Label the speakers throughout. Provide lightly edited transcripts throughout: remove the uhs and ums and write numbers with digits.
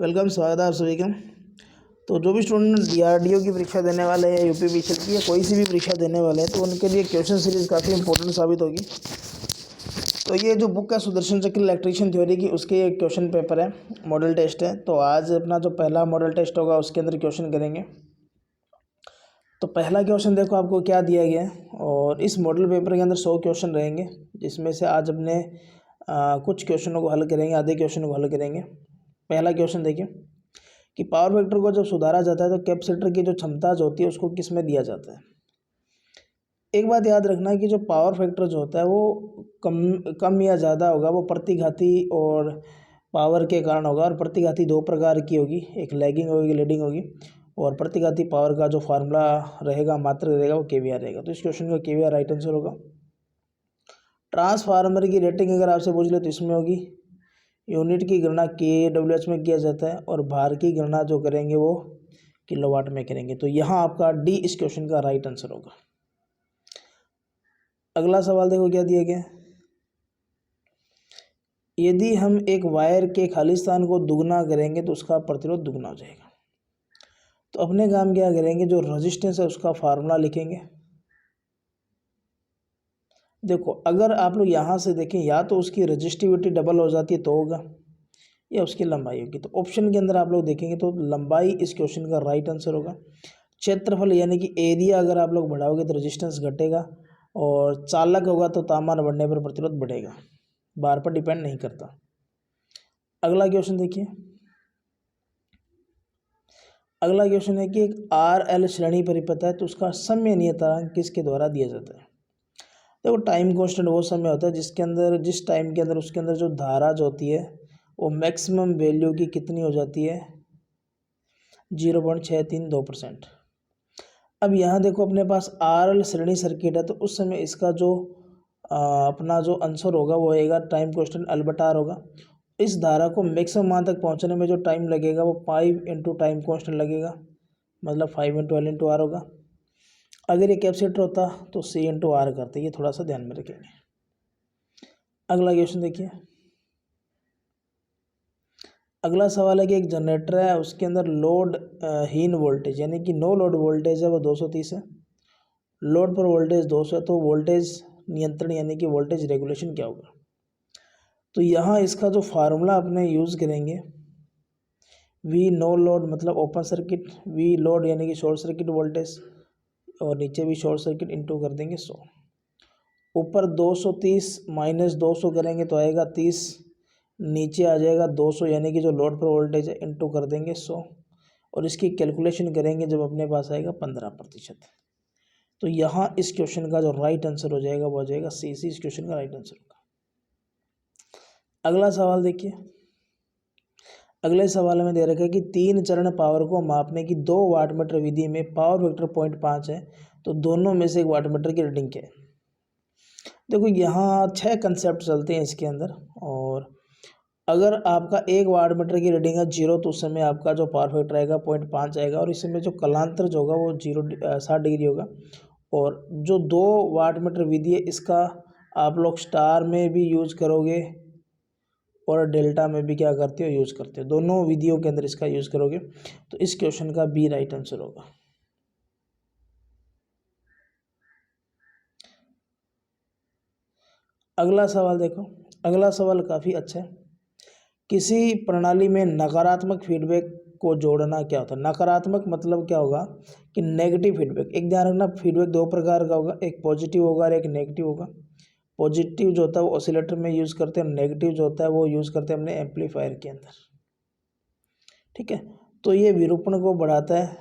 Speaker 1: Welcome, स्वागत है आप सभी का। तो जो भी स्टूडेंट डीआरडीओ की परीक्षा देने वाले हैं, यूपीपीसीएल की या कोई सी भी परीक्षा देने वाले हैं, तो उनके लिए क्वेश्चन सीरीज काफ़ी इंपॉर्टेंट साबित होगी। तो ये जो बुक है सुदर्शन चक्र इलेक्ट्रीशियन थ्योरी की, उसके एक क्वेश्चन पेपर है, मॉडल टेस्ट है। तो आज अपना जो पहला मॉडल टेस्ट होगा उसके अंदर क्वेश्चन करेंगे। तो पहला क्वेश्चन देखो आपको क्या दिया गया है, और इस मॉडल पेपर के अंदर 100 क्वेश्चन रहेंगे, जिसमें से आज अपने कुछ क्वेश्चनों को हल करेंगे, आधे क्वेश्चन को हल करेंगे। पहला क्वेश्चन देखिए कि पावर फैक्टर को जब सुधारा जाता है तो कैपेसिटर की जो क्षमता जो होती है उसको किस में दिया जाता है। एक बात याद रखना है कि जो पावर फैक्टर जो होता है वो कम या ज़्यादा होगा, वो प्रतिघाती और पावर के कारण होगा। और प्रतिघाती दो प्रकार की होगी, एक लैगिंग होगी, लीडिंग होगी। और प्रतिघाती पावर का जो फार्मूला रहेगा, मात्रक रहेगा, वो केवीआर रहेगा। तो इस क्वेश्चन का केवीआर राइट आंसर होगा। ट्रांसफार्मर की रेटिंग अगर आपसे पूछ ले तो इसमें होगी। यूनिट की गणना kWh में किया जाता है, और भार की गणना जो करेंगे वो किलोवाट में करेंगे। तो यहाँ आपका डी इस क्वेश्चन का राइट आंसर होगा। अगला सवाल देखो क्या दिया गया। यदि हम एक वायर के खाली स्थान को दुगना करेंगे तो उसका प्रतिरोध दुगना हो जाएगा। तो अपने काम क्या करेंगे, जो रेजिस्टेंस है उसका फार्मूला लिखेंगे। देखो अगर आप लोग यहाँ से देखें, या तो उसकी रजिस्टिविटी डबल हो जाती है तो होगा, या उसकी लंबाई होगी। तो ऑप्शन के अंदर आप लोग देखेंगे तो लंबाई इस क्वेश्चन का राइट आंसर होगा। क्षेत्रफल यानी कि एरिया अगर आप लोग बढ़ाओगे तो रेजिस्टेंस घटेगा, और चालक होगा तो तापमान बढ़ने पर प्रतिरोध बढ़ेगा, बार पर डिपेंड नहीं करता। अगला क्वेश्चन देखिए। अगला क्वेश्चन है कि एक आर एल श्रेणी परिपथ है, तो उसका समय नियतांक किसके द्वारा दिया जाता है। देखो टाइम कांस्टेंट वो समय होता है जिसके अंदर, जिस टाइम के अंदर उसके अंदर जो धारा जो होती है वो मैक्सिमम वैल्यू की कितनी हो जाती है, 0.632%। अब यहाँ देखो अपने पास आर एल श्रेणी सर्किट है, तो उस समय इसका जो अपना जो आंसर होगा वो आएगा टाइम कांस्टेंट L/R होगा। इस धारा को मैक्सिमम मान तक पहुँचने में जो टाइम लगेगा वो 5 इंटू टाइम कांस्टेंट लगेगा, मतलब 5 इंटू L इंटू आर होगा। अगर ये कैपेसिटर होता तो C इंटू आर करते, ये थोड़ा सा ध्यान में रखेंगे। अगला क्वेश्चन देखिए। अगला सवाल है कि एक जनरेटर है, उसके अंदर लोड हीन वोल्टेज यानी कि नो लोड वोल्टेज है वो 230 है, लोड पर वोल्टेज 200 है। तो वोल्टेज नियंत्रण यानी कि वोल्टेज रेगुलेशन क्या होगा। तो यहाँ इसका जो फार्मूला अपने यूज़ करेंगे, वी नो लोड मतलब ओपन सर्किट, वी लोड यानी कि शॉर्ट सर्किट वोल्टेज, और नीचे भी शॉर्ट सर्किट इंटू कर देंगे 100। ऊपर 230 माइनस 200 करेंगे तो आएगा 30, नीचे आ जाएगा 200 यानी कि जो लोड पर वोल्टेज है, इंटू कर देंगे 100, और इसकी कैलकुलेशन करेंगे जब अपने पास आएगा 15%। तो यहाँ इस क्वेश्चन का जो राइट आंसर हो जाएगा वो हो जाएगा सी इस क्वेश्चन का राइट आंसर होगा। अगला सवाल देखिए। अगले सवाल में दे रखा है कि 3 चरण पावर को मापने की 2 वाटमीटर विधि में पावर फैक्टर 0.5 है, तो दोनों में से एक वाटमीटर की रीडिंग क्या है। देखो यहाँ 6 कंसेप्ट चलते हैं इसके अंदर, और अगर आपका एक वाटमीटर की रीडिंग है 0 तो उस समय आपका जो पावर फैक्टर आएगा 0.5 आएगा, और इस समय जो कलांतर जो होगा वो 60 डिग्री होगा। और जो 2 वाटमीटर विधि है इसका आप लोग स्टार में भी यूज करोगे और डेल्टा में भी क्या करते हो, यूज करते हो। दोनों विधियों के अंदर इसका यूज करोगे, तो इस क्वेश्चन का बी राइट आंसर होगा। अगला सवाल देखो। अगला सवाल काफ़ी अच्छा है। किसी प्रणाली में नकारात्मक फीडबैक को जोड़ना क्या होता है। नकारात्मक मतलब क्या होगा कि नेगेटिव फीडबैक। एक ध्यान रखना, फीडबैक 2 प्रकार का होगा, एक पॉजिटिव होगा और एक नेगेटिव होगा। पॉजिटिव जो होता है वो ऑसिलेटर में यूज़ करते हैं, नेगेटिव जो होता है वो यूज़ करते हैं अपने एम्पलीफायर के अंदर। ठीक है, तो ये विरूपण को बढ़ाता है।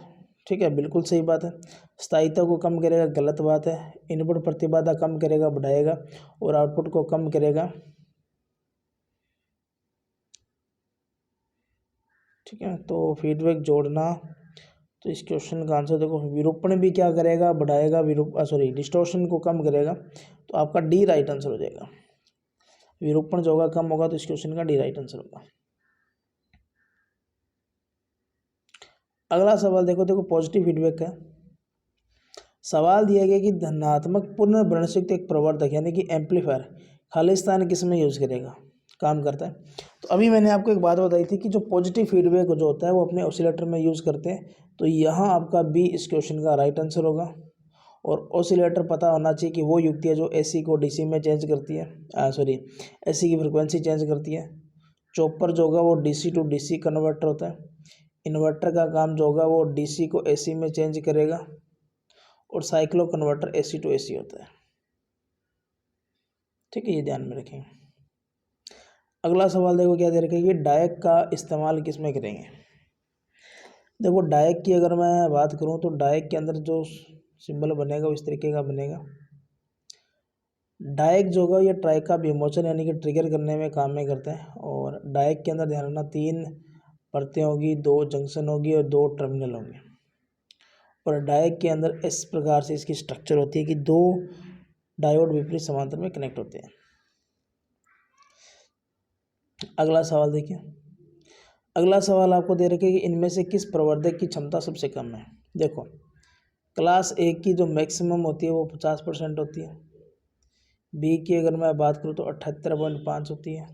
Speaker 1: ठीक है, बिल्कुल सही बात है। स्थायित्व को कम करेगा, गलत बात है। इनपुट प्रतिबाधा कम करेगा, बढ़ाएगा, और आउटपुट को कम करेगा। ठीक है, तो फीडबैक जोड़ना, तो इस क्वेश्चन का आंसर देखो, विरूपण भी क्या करेगा, बढ़ाएगा, डिस्टॉर्शन को कम करेगा। तो आपका डी राइट आंसर हो जाएगा। विरूपण जो होगा कम होगा, तो इस क्वेश्चन का डी राइट आंसर होगा। अगला सवाल देखो पॉजिटिव फीडबैक है। सवाल दिया गया कि धनात्मक पुनर्भ्रंश युक्त एक प्रवर्धक यानी कि एम्पलीफायर खाली स्थान किस में यूज करेगा, काम करता है। तो अभी मैंने आपको एक बात बताई थी कि जो पॉजिटिव फीडबैक जो होता है वो अपने ऑसिलेटर में यूज़ करते हैं, तो यहाँ आपका बी इस क्वेश्चन का राइट आंसर होगा। और ऑसिलेटर पता होना चाहिए कि वो युक्ति है जो एसी को डीसी में चेंज करती है, एसी की फ्रिक्वेंसी चेंज करती है। चॉपर जो होगा वो डीसी टू डीसी कन्वर्टर होता है। इन्वर्टर का काम जो होगा वो डीसी को एसी में चेंज करेगा। और cyclo converter AC to AC होता है। ठीक है, ये ध्यान में रखेंगे। अगला सवाल देखो क्या दे रखा है कि डायक का इस्तेमाल किस में करेंगे। देखो डायक की अगर मैं बात करूं तो डायक के अंदर जो सिंबल बनेगा वो इस तरीके का बनेगा। डायक जो होगा ये ट्राई का विमोचन यानी कि ट्रिगर करने में काम में करता है। और डायक के अंदर ध्यान रखना 3 परतें होगी, 2 जंक्शन होगी और 2 टर्मिनल होंगे। और डायक के अंदर इस प्रकार से इसकी स्ट्रक्चर होती है कि 2 डायोड विपरीत समांतर में कनेक्ट होते हैं। अगला सवाल देखिए। अगला सवाल आपको दे रखे कि इनमें से किस प्रवर्धक की क्षमता सबसे कम है। देखो क्लास ए की जो मैक्सिमम होती है वो 50% होती है। बी की अगर मैं बात करूँ तो 78.5 होती है।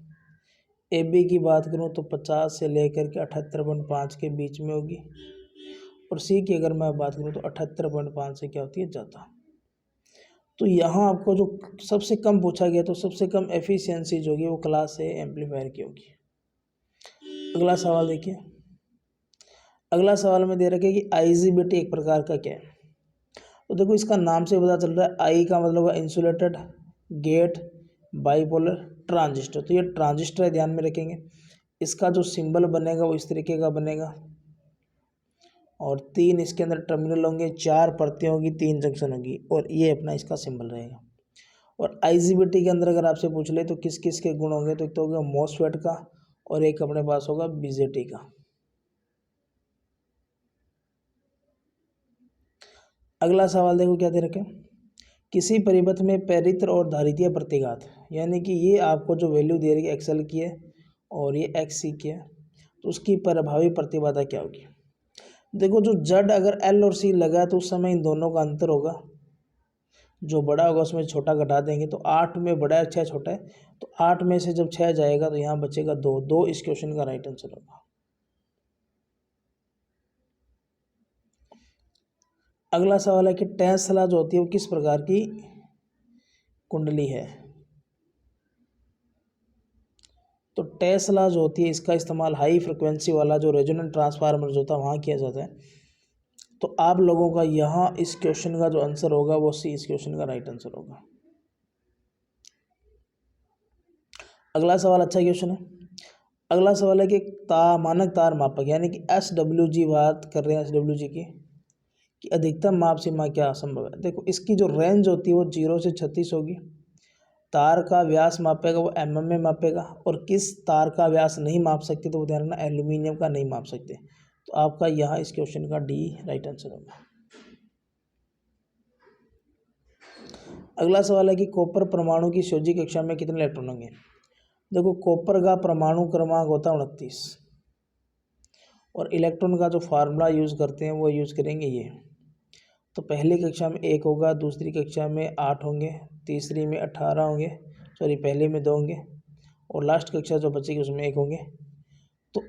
Speaker 1: ए बी की बात करूँ तो 50 से लेकर के 78.5 के बीच में होगी। और सी की अगर मैं बात करूँ तो 78.5 से क्या होती है, ज़्यादा। तो यहाँ आपको जो सबसे कम पूछा गया तो सबसे कम एफिशिएंसी जो होगी वो क्लास ए एम्पलीफायर की होगी। अगला सवाल देखिए। अगला सवाल में दे रखे कि आईजीबीटी एक प्रकार का क्या है। तो देखो इसका नाम से पता चल रहा है, आई का मतलब होगा इंसुलेटेड, गेट, बाइपोलर, ट्रांजिस्टर। तो ये ट्रांजिस्टर है, ध्यान में रखेंगे। इसका जो सिंबल बनेगा वो इस तरीके का बनेगा। और 3 इसके अंदर टर्मिनल होंगे, 4 परतें होगी, 3 जंक्शन होगी। और ये अपना इसका सिंबल रहेगा। और आईजीबीटी के अंदर अगर आपसे पूछ ले तो किस किस के गुण होंगे, तो एक तो होगा मॉसफेट का और एक अपने पास होगा बीजेटी का। अगला सवाल देखो क्या दे रखे। किसी परिपथ में प्रेरित्र और धारितीय प्रतिघात, यानी कि ये आपको जो वैल्यू दे रही है एक्सएल की है और ये एक्स सी की है, तो उसकी प्रभावी प्रतिबाधा क्या होगी। देखो जो जड़ अगर एल और सी लगा है तो उस समय इन दोनों का अंतर होगा, जो बड़ा होगा उसमें छोटा घटा देंगे। तो 8 में बड़ा है, 6 छोटा है, तो 8 में से जब 6 जाएगा तो यहाँ बचेगा 2। 2 इस क्वेश्चन का राइट आंसर होगा। अगला सवाल है कि टेस्ला जो होती है वो किस प्रकार की कुंडली है। तो टेस्ला जो होती है इसका इस्तेमाल हाई फ्रिक्वेंसी वाला जो रेजोनेंट ट्रांसफार्मर जो होता है वहाँ किया जाता है। तो आप लोगों का यहाँ इस क्वेश्चन का जो आंसर होगा वो सी इस क्वेश्चन का राइट आंसर होगा। अगला सवाल अच्छा क्वेश्चन है। अगला सवाल है कि मानक तार मापक यानी कि SWG बात कर रहे हैं, SWG की कि अधिकतम माप सीमा क्या संभव है। देखो इसकी जो रेंज होती है वो 0 से 36 होगी। तार का व्यास मापेगा वो mm में मापेगा। और किस तार का व्यास नहीं माप सकते तो वो ध्यान रखना एल्यूमिनियम का नहीं माप सकते। तो आपका यहाँ इस क्वेश्चन का डी राइट आंसर होगा। अगला सवाल है कि कॉपर परमाणु की सोजी कक्षा में कितने इलेक्ट्रॉन होंगे। देखो कॉपर का परमाणु क्रमांक होता है 29। और इलेक्ट्रॉन का जो फार्मूला यूज़ करते हैं वो यूज़ करेंगे ये। तो पहली कक्षा में 1 होगा, दूसरी कक्षा में 8 होंगे, तीसरी में 18 होंगे, पहले में 2 होंगे और लास्ट कक्षा जो बचेगी उसमें 1 होंगे। तो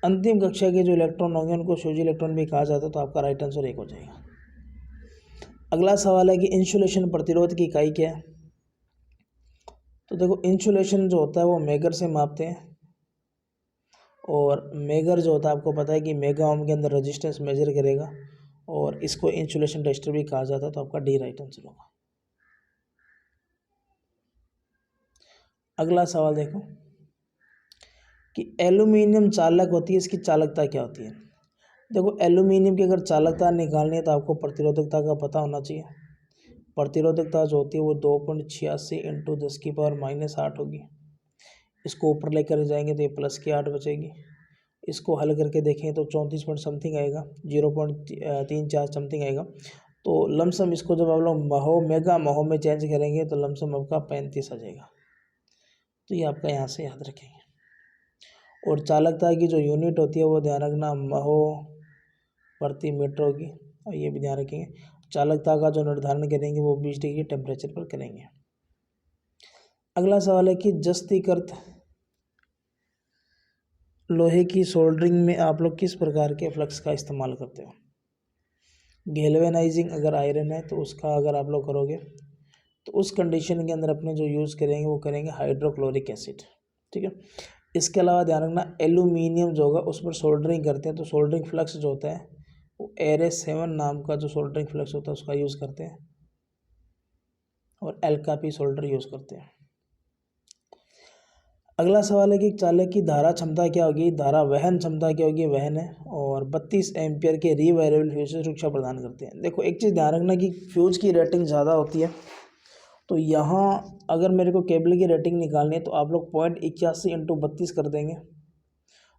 Speaker 1: अंतिम कक्षा के जो इलेक्ट्रॉन होंगे उनको सोजी इलेक्ट्रॉन भी कहा जाता है। तो आपका राइट आंसर 1 हो जाएगा। अगला सवाल है कि इंसुलेशन प्रतिरोध की इकाई क्या है। तो देखो इंसुलेशन जो होता है वो मेगर से मापते हैं। और मेगर जो होता है आपको पता है कि मेगा ओम के अंदर रेजिस्टेंस मेजर करेगा। और इसको इंसुलेशन टेस्टर भी कहा जाता है। तो आपका डी राइट आंसर होगा। अगला सवाल देखो कि एल्यूमिनियम चालक होती है, इसकी चालकता क्या होती है। देखो एल्यूमिनियम की अगर चालकता निकालनी है तो आपको प्रतिरोधकता का पता होना चाहिए। प्रतिरोधकता जो होती है वो 2.86 इंटू 10⁻⁻8 होगी। इसको ऊपर लेकर जाएंगे तो ये प्लस की 8 बचेगी। इसको हल करके देखें तो 34 पॉइंट समथिंग आएगा, 0.34 समथिंग आएगा। तो लमसम इसको जब आप लोग महो मेगा महो में चेंज करेंगे तो लमसम आपका 35 आ जाएगा। तो ये आपका यहाँ से याद रखेंगे। और चालकता की जो यूनिट होती है वो ध्यान रखना महो प्रति मीटर होगी। और ये भी ध्यान रखेंगे। चालकता का जो निर्धारण करेंगे वो 20 डिग्री टेम्परेचर पर करेंगे। अगला सवाल है कि जस्तीकृत लोहे की सोल्डरिंग में आप लोग किस प्रकार के फ्लक्स का इस्तेमाल करते हो? गैल्वेनाइजिंग अगर आयरन है तो उसका अगर आप लोग करोगे तो उस कंडीशन के अंदर अपने जो यूज़ करेंगे वो करेंगे हाइड्रोक्लोरिक एसिड, ठीक है। इसके अलावा ध्यान रखना एल्यूमिनियम जो होगा उस पर सोल्डरिंग करते हैं तो सोल्डरिंग फ्लक्स जो होता है वो ARS-7 नाम का जो सोल्डरिंग फ्लक्स होता है उसका यूज़ करते हैं और LKP सोल्डर यूज़ करते हैं। अगला सवाल है कि चालक की धारा क्षमता क्या होगी? धारा वहन क्षमता क्या होगी? वहन है और 32 एम्पियर के रीवायरेबल फ्यूज से सुरक्षा प्रदान करते हैं। देखो एक चीज़ ध्यान रखना कि फ्यूज की रेटिंग ज़्यादा होती है, तो यहाँ अगर मेरे को केबल की रेटिंग निकालनी है तो आप लोग 0.81 × 32 कर देंगे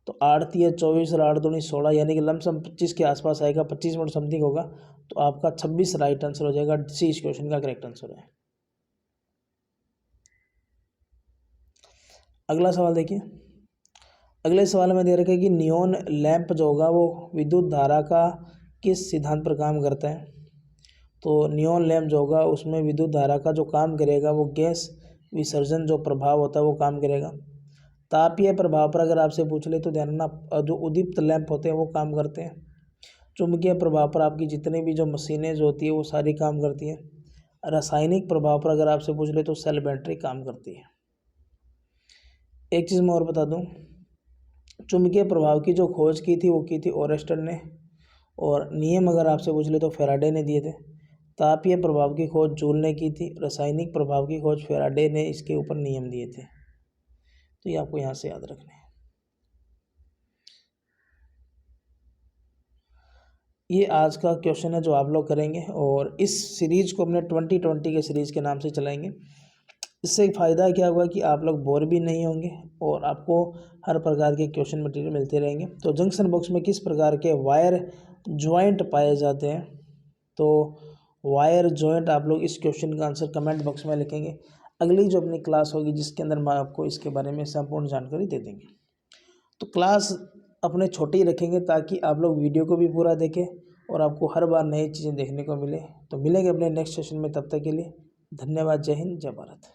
Speaker 1: तो 8 × 24 और 8 दूनी 16 यानी कि लमसम 25 के आसपास आएगा, 25 मिनट समथिंग होगा, तो आपका 26 राइट आंसर हो जाएगा। सी इस क्वेश्चन का करेक्ट आंसर है। अगला सवाल देखिए, अगले सवाल में दे रखा है कि नियॉन लैंप जो होगा वो विद्युत धारा का किस सिद्धांत पर काम करता है? तो नियॉन लैंप जो होगा उसमें विद्युत धारा का जो काम करेगा वो गैस विसर्जन जो प्रभाव होता है वो काम करेगा। तापीय प्रभाव पर अगर आपसे पूछ ले तो ध्यान रखना जो उद्दीप्त लैंप होते हैं वो काम करते हैं। चुंबकीय प्रभाव पर आपकी जितनी भी जो मशीनें जो होती है वो सारी काम करती हैं। रासायनिक प्रभाव पर अगर आपसे पूछ ले तो सेल बैटरी काम करती है। एक चीज़ मैं और बता दूं, चुंबकीय प्रभाव की जो खोज की थी वो की थी ओरेस्टन ने, और नियम अगर आपसे पूछ ले तो फेराडे ने दिए थे। तापीय प्रभाव की खोज जूल ने की थी, रासायनिक प्रभाव की खोज फेराडे ने इसके ऊपर नियम दिए थे। तो ये आपको यहाँ से याद रखना है। ये आज का क्वेश्चन है जो आप लोग करेंगे और इस सीरीज को अपने 2020 के सीरीज के नाम से चलाएंगे। इससे एक फ़ायदा क्या होगा कि आप लोग बोर भी नहीं होंगे और आपको हर प्रकार के क्वेश्चन मटेरियल मिलते रहेंगे। तो जंक्शन बॉक्स में किस प्रकार के वायर जॉइंट पाए जाते हैं? तो वायर जॉइंट आप लोग इस क्वेश्चन का आंसर कमेंट बॉक्स में लिखेंगे। अगली जो अपनी क्लास होगी जिसके अंदर मैं आपको इसके बारे में संपूर्ण जानकारी दे देंगे। तो क्लास अपने छोटी ही रखेंगे ताकि आप लोग वीडियो को भी पूरा देखें और आपको हर बार नई चीज़ें देखने को मिले। तो मिलेंगे अपने नेक्स्ट सेशन में, तब तक के लिए धन्यवाद। जय हिंद, जय भारत।